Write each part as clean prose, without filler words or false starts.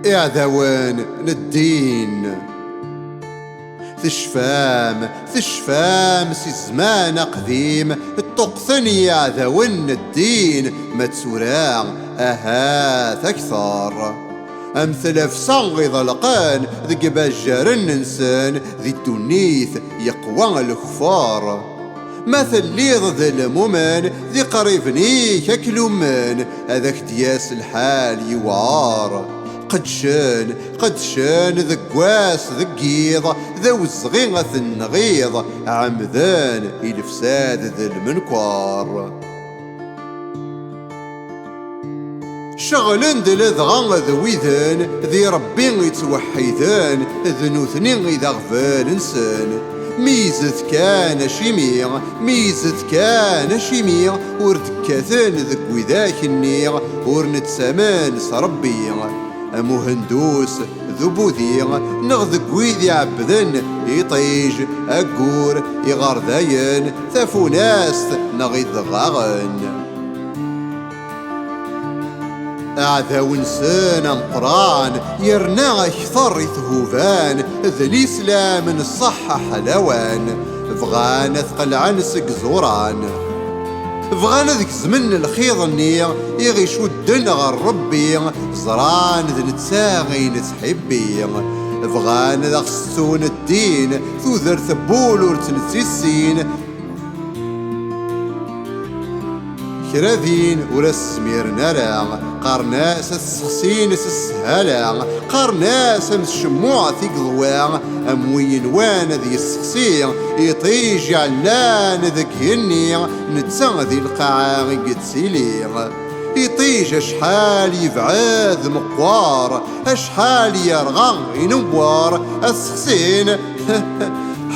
إعذوان للدين. تشفام سي زمان قديم الطقثني عذاون الدين ما تسوراع أهات أكثر أمثل فصغي ظلقان ذي بجار النسان ذي الدنيث يقوى الكفار مثل لي ضد المؤمن ذي قريبني ككلومان هذاك دياس الحال يوار قد شان ذقواس ذقيض ذو الصغيغة النغيض عمذان الفساد ذي المنكوار شغلن دلذغا ذويذان ذي ربي يتوحيدان ذنوثني إذا غفال إنسان ميزت كان شيميغ وردكاثان ذك وذاك النيغ ورنتسامان سربي أمهندوس ذبوذي نغذك ويذي عبدن يطيج أقور يغردين ثافوناس نغيذ غاغن أعذاو نسان مقران يرنا أكثر يثهوفان ذا الإسلام الصحة حلوان فغان ثقل عن سكزوران فغانا ذيك زمن الخيض النية يغي شدن غير ربي زران ذي نتساغي نتحبي فغانا ذا خصون الدين ثوذر ثبول ورتنتسين كراذين ولا السمير نرى قارناس السخسين السهالة قارناس الشموع ثيق ضواع أموين وان ذي السخسين يطيج علان ذك هني نتسان ذي القاعة قتسيلي يطيج أشحال يبعاذ مقوار أشحال يرغى ينوار السخسين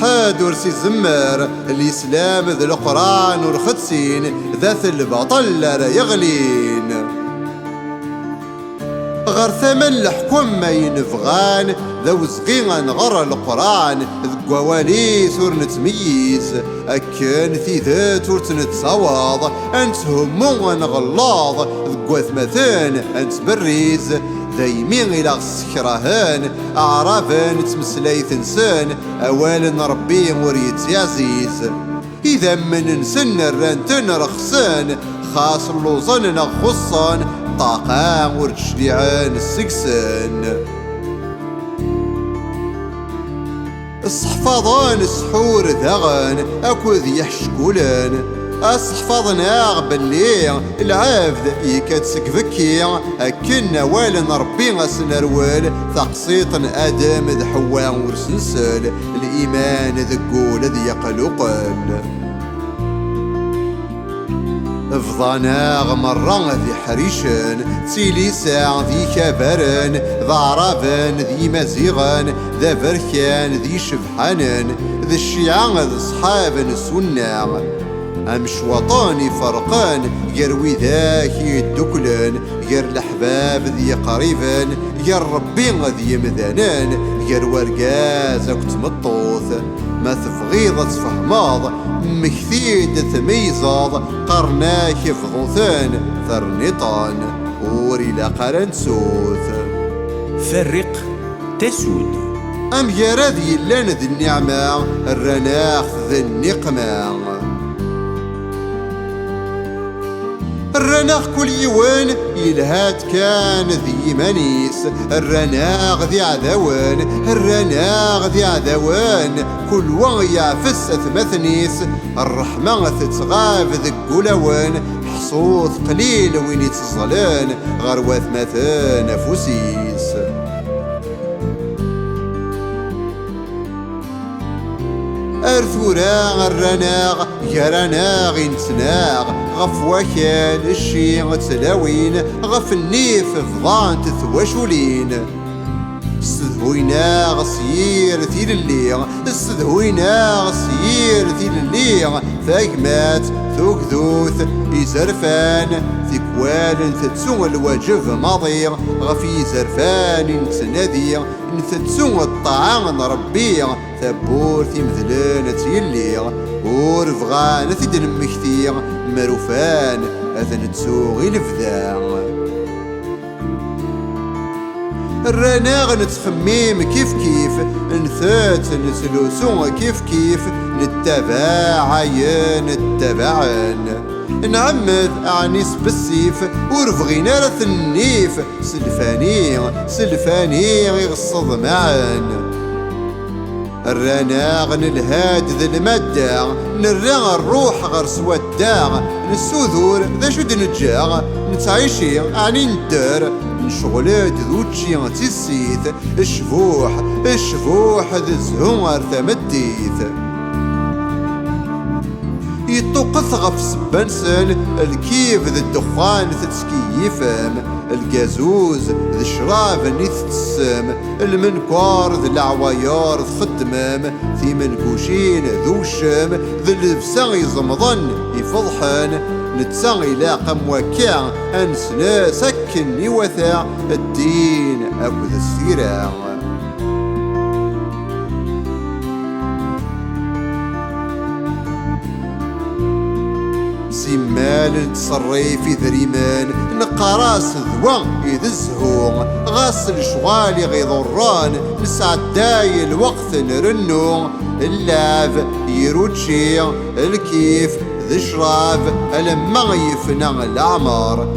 حادور سي زمار الإسلام ذا القرآن والخدسين ذات البطل لا يغلين غير ثمن الحكم ما ينفغان ذا وزقيغان غر القرآن ذا قواليس ورنتميز أكن في ذات ورتنتصواض أنت همو نغلاض ذا قوثمثان أنت بريز دايمين إلى السكرهان أعرافان تمسلاي ثنسان أولا ربي وريت عزيز إذا من نسن الرانتن رخصان خاص اللوزن نخصان طاقان ورتشريعان السكسان الصحفاضان السحور ذغان أكوذ يحشكولان أصحفظنا باللي العافذ يكاد سكفكي أكن والا ربي غسنروال ثقسيط آدم ذ حواء ورسنسال الإيمان ذقول ذي يقلقل فضانا غمران ذي حريشان تيلي ساع ذي كبران ذا عرفان ذي مزيغان ذا بركان ذي شبحانان ذي الشيعان ذي صحابان السنة أمش وطاني فرقان غير وذاك يدكلان غير الأحباب ذي قريبان غير ربي ذي مذانان غير ورقاز كتمطوث ما تفغيض تفهماض مكثيد تميزاض قرناك فضوثان ثرنطان وري لقرن سوث فرق تسود أم يراد يلان ذي النعمة الرناخ ذي النقمة الرناغ كل يوان يلهات كان ذي منيس الرناغ ذي عذوان كل وان يعفس أثمثنيس الرحمة تتغاف ذي قلوان حصوث قليل وين يتظلان غرواث مثان فسيس أرثورا الرناغ يرناغ ينتناغ غف وكال الشيغ تلاوين غف النيف فضان تثوشولين استدهوينا غسير ثيل الليغ ثاقمات ثوكذوث يزرفان ثكوال تتسوى الواجب ماضيغ غفي زرفان نتناديغ نتتسوى الطعام ربيغ ثبور مثلان تيليغ ورفغان ثيد المكثيغ مروفان أثن تسوغي الفذاغ الرانا غنتخميم كيف كيف، نثات نسلوسو كيف كيف، نتبع عين نتبعن، نعمد أعنيس بالسيف ورفغينا راه النيف، سلفاني سلفاني غيغصد معان. الرانا غنلهاد ذا المادة، نرى الروح غير سودا، نسوذور ذا شو دنجا، نتعيشي أعني ندار، نشغلات ذوتشي تيسيت، الشبوح الشبوح ذا زهو غير ثمديث. يطوقث غف سبانسان، الكيف ذا الدخان تتسكيفام، الجازوز ذا الشراب نيث تسام، المنكار ذا العوايار خدمام، في منكوشين ذو الشام، ذا اللبسان يزمضن يفضحان، نتسان يلاقى موكع انسنا سكن يوثع، الدين اكو ذا السيرة. سمال تصري في ذريمان، نقراس ذوا إذ الزهو، غاسل شغالي غيضران، نسعداي الوقت نرنو، اللعب يروتشي الكيف ذا شراب، ألما يفنى الأعمار.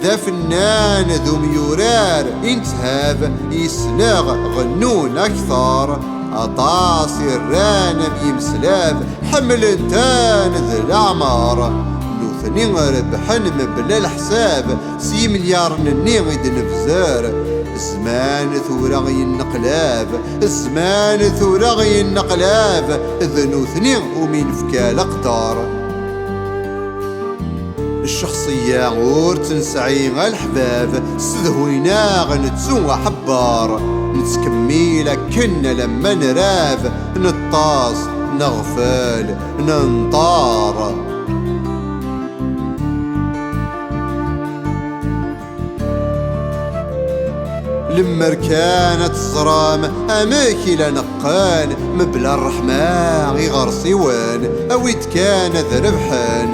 ذا فنان ذو ميورار، انتهاب يسناغ غنون أكثر، أطاسي الرانا بيمسلاب، حمل انتان ذا الأعمار، نوثني ربحن مبلا الحساب، 6 مليار نني غيد نفزار. الزمان ثورة غي النقلاب، الزمان ثورة غي النقلاب، ذنوثني ومين فكا الأقدار. الشخصية غور تنسعي غا الحباب، سذهوينا غنتسو حبار، نتكميل كنا لما نراب، نطاس نغفل ننطار. لما كانت الزرام أماكي نقان، مبلا الرحمة غير صيوان، أويت كان ذربحان،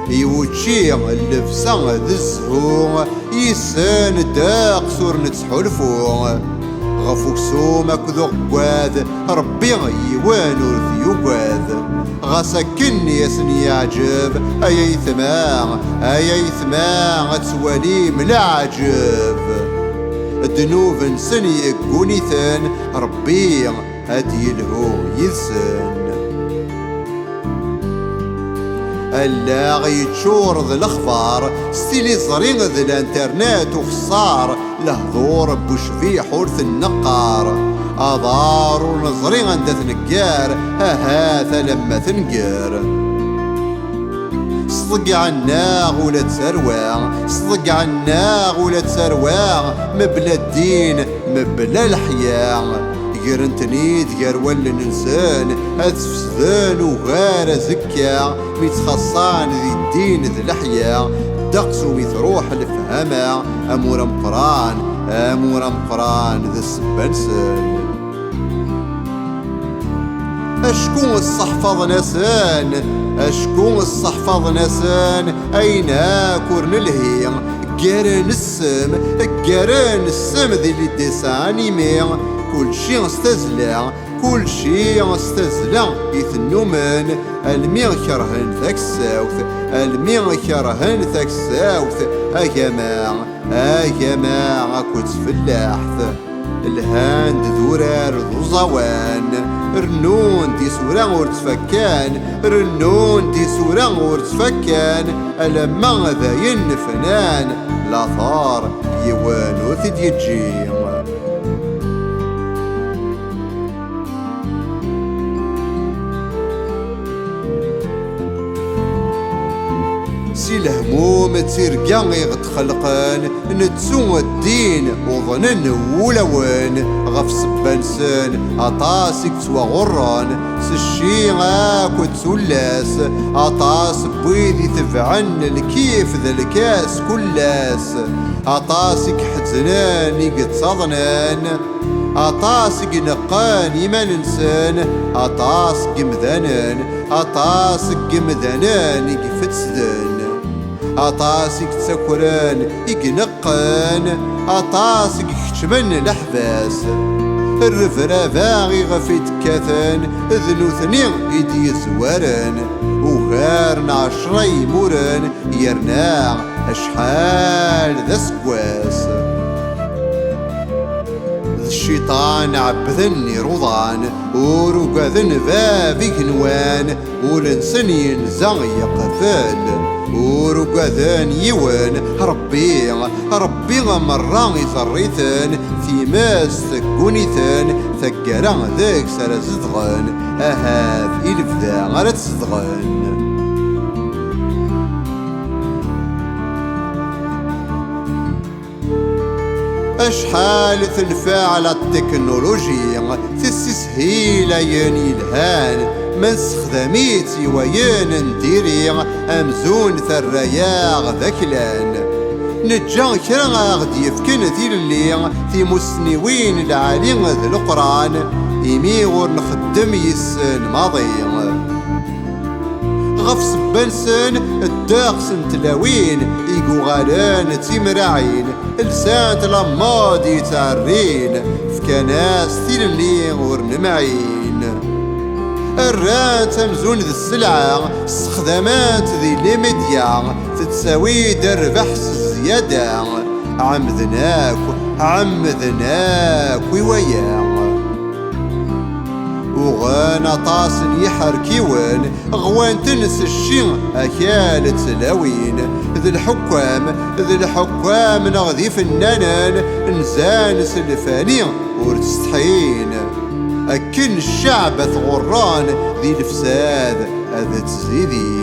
يوتشي اللفسان ذا الزهو، يسان داق سور نتحلفو، غفوك سومك ذو قواذ، ربي يوان ورث يقواذ، غسكني ياسني عجب، أيا يثماع توالي ملا عجب. الذنوب نسن يقونيثان، ربي هادي الهو يلسان. ألا غيتشور ذا الأخبار، ستيلي صريغ ذا الانترنت وخصار، لهضور بوشفيح ورث النقار، أضار ونصريغ عند ثنقار، هاثا لما ثنقار. صدق عنا غولة سروى، صدق عنا غولة سروى، مبلا الدين مبلا الحياة، قرنتني تقار ولا ننسان، أتفسدان وغار زكا، ميتخصان ذي الدين ذي الحياة، دقس وميتروح الفهمة، أمور مقران ذي السبانسان. أشكون الصحفظ نسان، أشكون الصحفظ نسان، أين كورن الهي قارن السم ذي اللي ديساني مي، كل شي استزلع كل شي استزلع يثنومن، المي كرهن ذاك الساوث، المي كرهن ذاك الساوث، أجماع كنت فلاحث، الهاند ذورار ذو زوان، رنون دي سورا غور تفكان، رنون دي سورا غور تفكان، ألما ذاين فنان، لاثار يوانو ثديجي. سي الهموم تيرقا غيغ تخلقان، نتسو الدين وظنن ولوان، غف سبانسان أطاسك توا غران، سشي غاكو تسولاس، أطاس بويدي تفعن الكيف ذا الكاس كلاس، أطاسك حزنان يقد صضنان، أطاسك نقان ما ننسان، أطاسك مذنان، أطاسك مذنان يقفت سدان. أطاسك تسكران يقنقان أطاسك يكتمن الأحباس الرفرافا غفي تكاثان ذنوثني إيدي زواران وغارن عشرة يموران يرنا أشحال ذا سكواس الشيطان عبذني رضان ورقاذن بابي كنوان ولنسن ينزغ يقفل ورقاذن يوان ربي مرة يزريثان في ماس ثقونيثان ثقرا ذاك سر زدغان هاف إلفذا غير تزدغان أشحال تنفع على التكنولوجيا تسهيل ين الهان من استخداميتي وين نديري أمزون ثرياغ ذكلان نجا كرا غدي يفكن ذي اللي في مسنوين العالي ذي القران إيمي غور نخدم يسن ماضي غف سبنسن الداقس تلاوين إيقو غالان تيمراعين لسان تلماضي تعرين فكناس ثيل اللي غور نمعين الران تمزون ذي السلعة استخدامات ذي ليميديا تتساوي دربح الزيادة عمذناك وياك وغانا طاسن يحركيون غوان تنس الشين أكال تلاوين ذي الحكام نغذي فنانان نزان سلفاني ورتستحين أكن الشعب ثغران ذي الفساد هذا تزيدين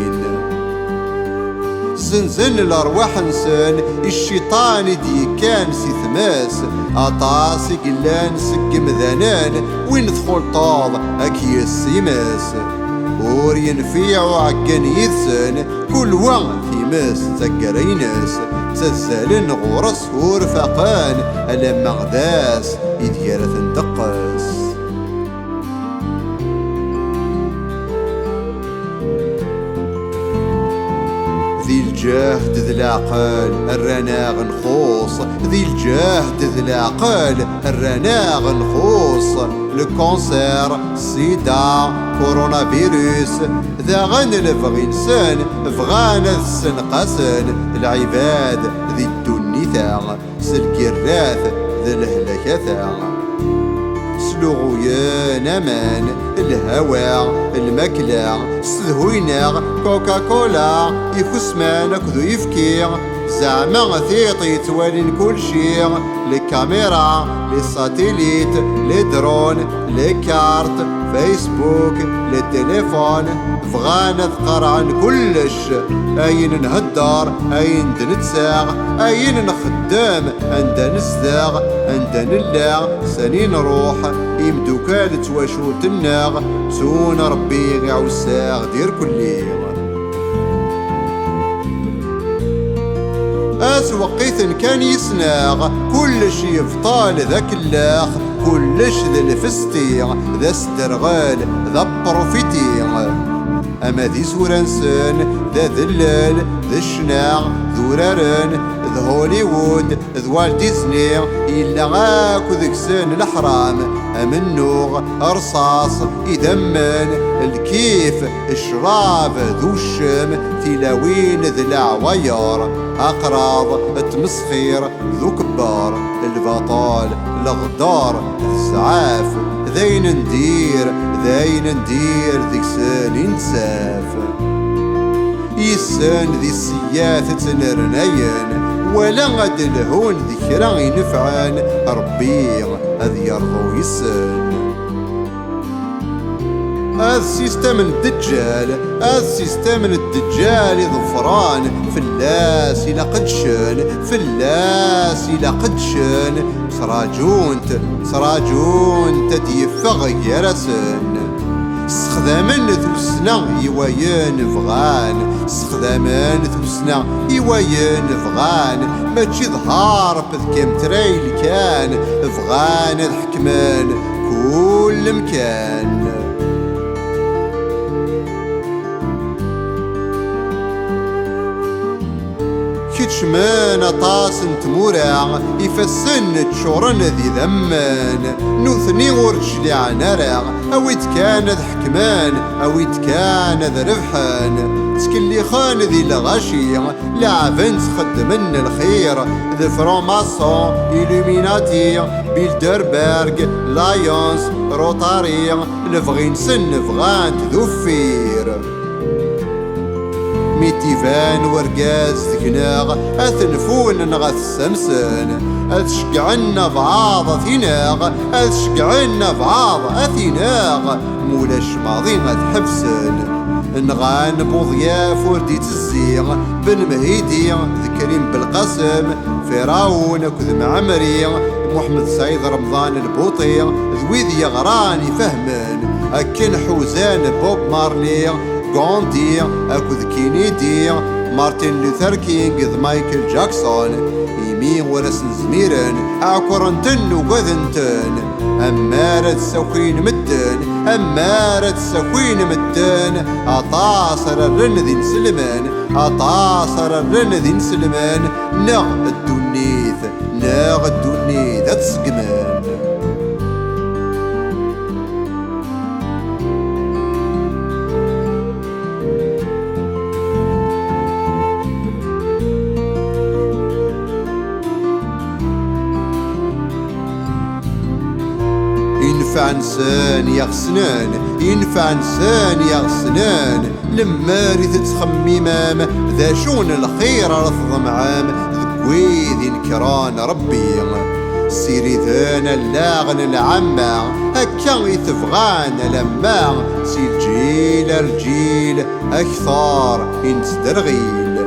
زنزن الأرواح نسان الشيطان دي كان سي ثماس أطاسي قلان سك مذانان وين دخل طاض أكي السيماس ورين فيعو عقان يذسان كل وان في ماس تقريناس تزالن غورس ورفقان ألا مغداس يدير تندقس ذي الجهد ذي العقل الرناغ نخوص ذي الجهد ذي العقل الرناغ نخوص الكونسير سيدا كورونا فيروس ذا غن الفغينسان فغان السنقاسن العباد ذي الدنيثا سلكراث ذي الهلكاثا سلوغيان امان الهواء الماكلة سدهوينا كوكا كولا يفسمان كذو يفكير زعما ثيطي توالين كل شيء الكاميرا الساتيليت الدرون الكارت فيسبوك التليفون فغانا ذكر عن كلش اين نهدر اين نتساغ اين نخدم عند نسداغ عند نلاغ سني نروح يمدوكال تواشو تناغ سون ربي غاوساغ دير كلي وقيت كان يسناغ كلش يفطال ذاك اللاخ كلش ذا الفستي ذا استرغال ذا بروفيتي أما ذي سورانسن ذا ذلال ذا الشناع ذورارن ذا هوليوود ذا والت ديزني إلا غاكو ذيك سن الحرام أمنوغ أرصاص يدمن الكيف الشراب ذو الشم تلاوين ذا العواير أقراض التمسخير ذو كبار البطال الغدار الزعاف ذين ندير ذيك سالي نساف يسان ذي السياث تنرناين ولا غد الهون ذكرى ينفعان ربي أذ يرضو يسان هذا سيستم الدجال ظفران فلاس إلى قدشان سراجون تديفغ يرسن استخدامن ثوسنا يوايان فغان ماشي ظهار بذكام تريل كان فغان الحكمان كل مكان كيتشمان طاس نتمورا يفسن تشورن ذي ذمان نوثني ورجلي عنارا اويت كان ذا حكمان اويت كان ذا ربحان تكلي خان ذي الغشي لعبن تخدمن الخير ذا فراماسون إلوميناتي بيلدربرغ لايونس روتاري لفغين سن فغان تذوفير ميتيفان ورقاز ذكناغ أثنفون نغث السمسان أتشقعنا بعض ثيناغ أتشقعنا بعض أثيناغ مولاش ماضي غتحبسن نغان بوضياف ورديت الزيغ بن مهيدي ذكريم بالقسم فرعون كذ معمري محمد سعيد رمضان البوطي ذويذ يغران يفهمن أكن حوزان بوب مارلي غاندي أكذ كينيدي مارتن لوثر كينغ ذ مايكل جاكسون يمين ورسن زميرن أعكرنتن وقذنتن أمارة سوكين مدن أمارة سوكين مدن أطاصر الرن ذي نسلمان أطاصر الرن ذي نسلمان نغ الدنيث تسقمان ينفع انسان يغسنان ينفع انسان يغسنان لما ريت تخممام ذا شون الخير رفض معام ذكويذ نكران ربي سيري ذانا اللاغن العمى هكا يتفغان لما سي الجيل رجيل اكثر ينتدرغيل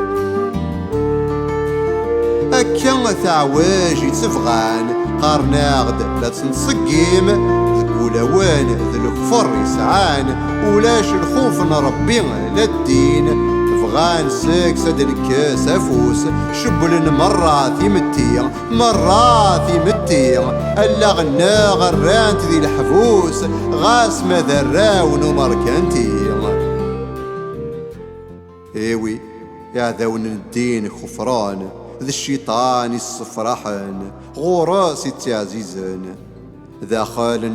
هكا ثعواج يتفغان قارناغد لا تنسقيم ولوان ذا الكفر يسعان ولاش الخوف نربي لا الدين فغان ساك سد الكاس افوس شبل مرة في متي الا غنا غرانت ذي الحفوس غاس ما ذراون ومركنتي ايوي يا ذون الدين خفران ذا الشيطان الصفرحان غراس التعزيزان داخل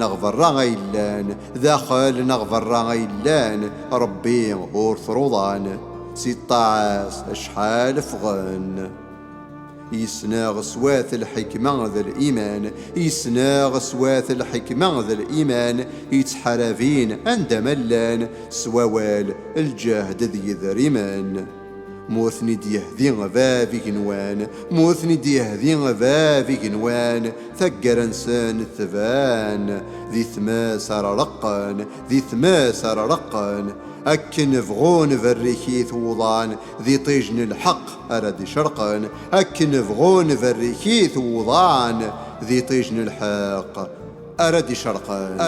نغفر غيلان ربي ورثروضان 16 اشحال فغان يسناغ سوات الحكمة ذا الإيمان يتحرفين عند ملان سوال الجهد ذي ذريمان موثني ديهذي غفافي كنوان ثقر انسان الثبان ذي ثماسر رقان أكن فغون فريكي ثوضان ذي طيجن الحق أرد شرقان أكن فغون فريكي ثوضان ذي طيجن الحق أرد شرقان